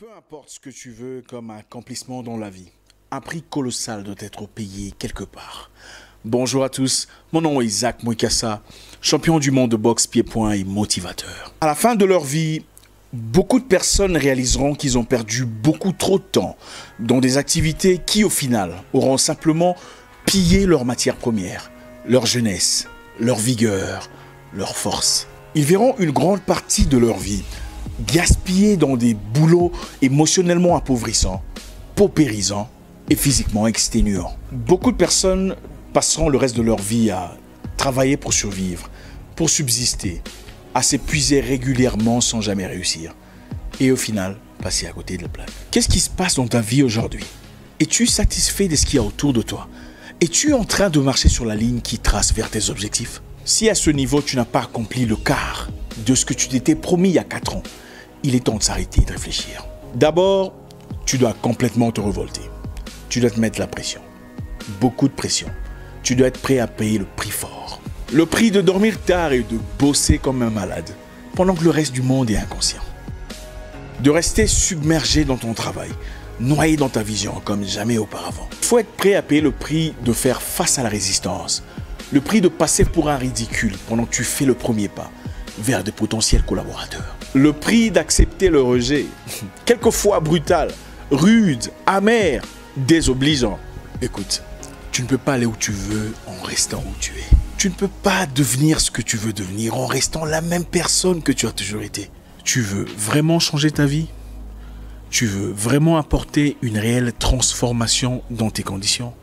Peu importe ce que tu veux comme accomplissement dans la vie, un prix colossal doit être payé quelque part. Bonjour à tous, mon nom est Isaac Moukassa, champion du monde de boxe pied-point et motivateur. À la fin de leur vie, beaucoup de personnes réaliseront qu'ils ont perdu beaucoup trop de temps dans des activités qui, au final, auront simplement pillé leur matière première, leur jeunesse, leur vigueur, leur force. Ils verront une grande partie de leur vie gaspillés dans des boulots émotionnellement appauvrissants, paupérisants et physiquement exténuants. Beaucoup de personnes passeront le reste de leur vie à travailler pour survivre, pour subsister, à s'épuiser régulièrement sans jamais réussir. Et au final, passer à côté de la plaque. Qu'est-ce qui se passe dans ta vie aujourd'hui? Es-tu satisfait de ce qu'il y a autour de toi? Es-tu en train de marcher sur la ligne qui trace vers tes objectifs? Si à ce niveau, tu n'as pas accompli le quart de ce que tu t'étais promis il y a 4 ans, il est temps de s'arrêter et de réfléchir. D'abord, tu dois complètement te révolter. Tu dois te mettre la pression. Beaucoup de pression. Tu dois être prêt à payer le prix fort. Le prix de dormir tard et de bosser comme un malade, pendant que le reste du monde est inconscient. De rester submergé dans ton travail, noyé dans ta vision comme jamais auparavant. Il faut être prêt à payer le prix de faire face à la résistance. Le prix de passer pour un ridicule pendant que tu fais le premier pas vers de potentiels collaborateurs. Le prix d'accepter le rejet, quelquefois brutal, rude, amer, désobligeant. Écoute, tu ne peux pas aller où tu veux en restant où tu es. Tu ne peux pas devenir ce que tu veux devenir en restant la même personne que tu as toujours été. Tu veux vraiment changer ta vie? Tu veux vraiment apporter une réelle transformation dans tes conditions?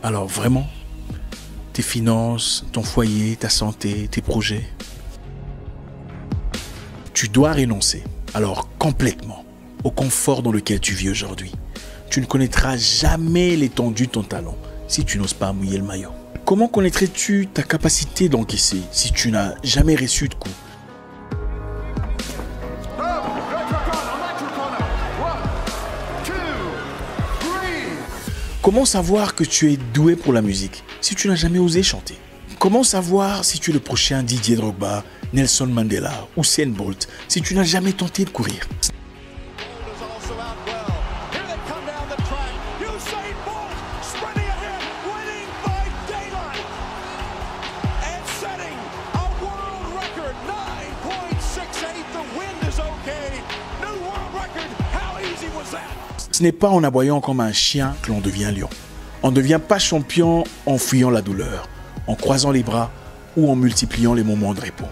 Alors vraiment, tes finances, ton foyer, ta santé, tes projets. Tu dois renoncer, alors complètement, au confort dans lequel tu vis aujourd'hui. Tu ne connaîtras jamais l'étendue de ton talent si tu n'oses pas mouiller le maillot. Comment connaîtrais-tu ta capacité d'encaisser si tu n'as jamais reçu de coup? Comment savoir que tu es doué pour la musique si tu n'as jamais osé chanter? Comment savoir si tu es le prochain Didier Drogba, Nelson Mandela ou Usain Bolt si tu n'as jamais tenté de courir? Ce n'est pas en aboyant comme un chien que l'on devient lion. On ne devient pas champion en fuyant la douleur, en croisant les bras ou en multipliant les moments de repos.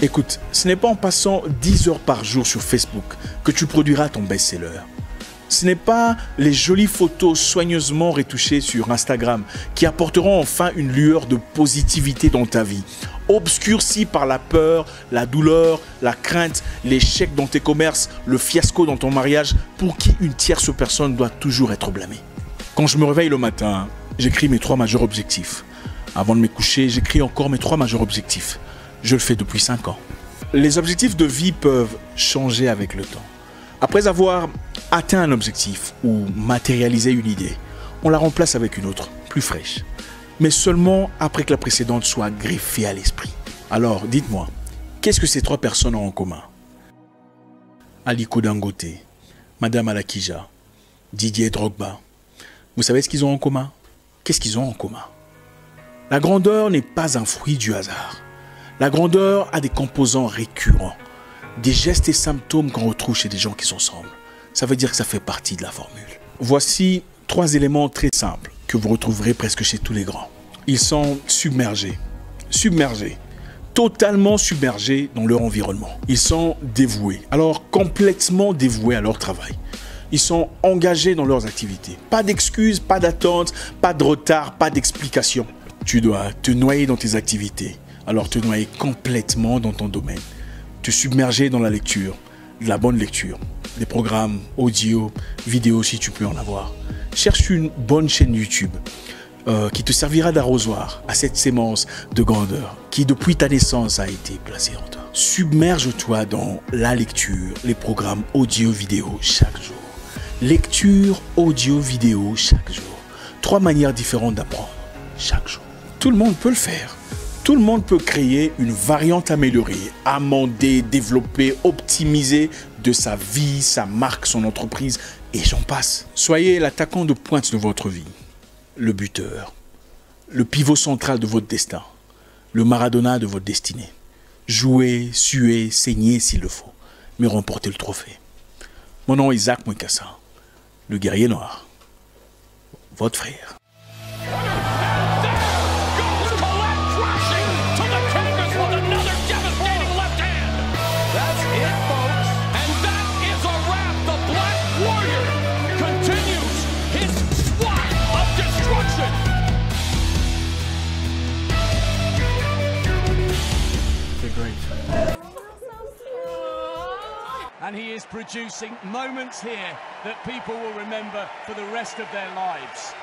Écoute, ce n'est pas en passant 10 heures par jour sur Facebook que tu produiras ton best-seller. Ce n'est pas les jolies photos soigneusement retouchées sur Instagram qui apporteront enfin une lueur de positivité dans ta vie, obscurcie par la peur, la douleur, la crainte, l'échec dans tes commerces, le fiasco dans ton mariage, pour qui une tierce personne doit toujours être blâmée. Quand je me réveille le matin, j'écris mes 3 majeurs objectifs. Avant de me coucher, j'écris encore mes 3 majeurs objectifs. Je le fais depuis 5 ans. Les objectifs de vie peuvent changer avec le temps. Après avoir atteint un objectif ou matérialisé une idée, on la remplace avec une autre, plus fraîche. Mais seulement après que la précédente soit greffée à l'esprit. Alors, dites-moi, qu'est-ce que ces 3 personnes ont en commun? Aliko Dangote, Madame Alakija, Didier Drogba. Vous savez ce qu'ils ont en commun? Qu'est-ce qu'ils ont en commun? La grandeur n'est pas un fruit du hasard. La grandeur a des composants récurrents, des gestes et symptômes qu'on retrouve chez des gens qui se ressemblent. Ça veut dire que ça fait partie de la formule. Voici 3 éléments très simples que vous retrouverez presque chez tous les grands. Ils sont submergés, totalement submergés dans leur environnement. Ils sont dévoués, alors complètement dévoués à leur travail. Ils sont engagés dans leurs activités. Pas d'excuses, pas d'attente, pas de retard, pas d'explication. Tu dois te noyer dans tes activités, alors te noyer complètement dans ton domaine. Te submerger dans la lecture, de la bonne lecture, des programmes audio, vidéo si tu peux en avoir. Cherche une bonne chaîne YouTube qui te servira d'arrosoir à cette sémence de grandeur qui depuis ta naissance a été placée en toi. Submerge-toi dans la lecture, les programmes audio, vidéo chaque jour. Lecture, audio, vidéo chaque jour. 3 manières différentes d'apprendre chaque jour. Tout le monde peut le faire. Tout le monde peut créer une variante améliorée, amender, développer, optimiser de sa vie, sa marque, son entreprise, et j'en passe. Soyez l'attaquant de pointe de votre vie, le buteur, le pivot central de votre destin, le Maradona de votre destinée. Jouez, suez, saignez s'il le faut, mais remportez le trophée. Mon nom est Isaac Mouikassa, le guerrier noir, votre frère. And he is producing moments here that people will remember for the rest of their lives.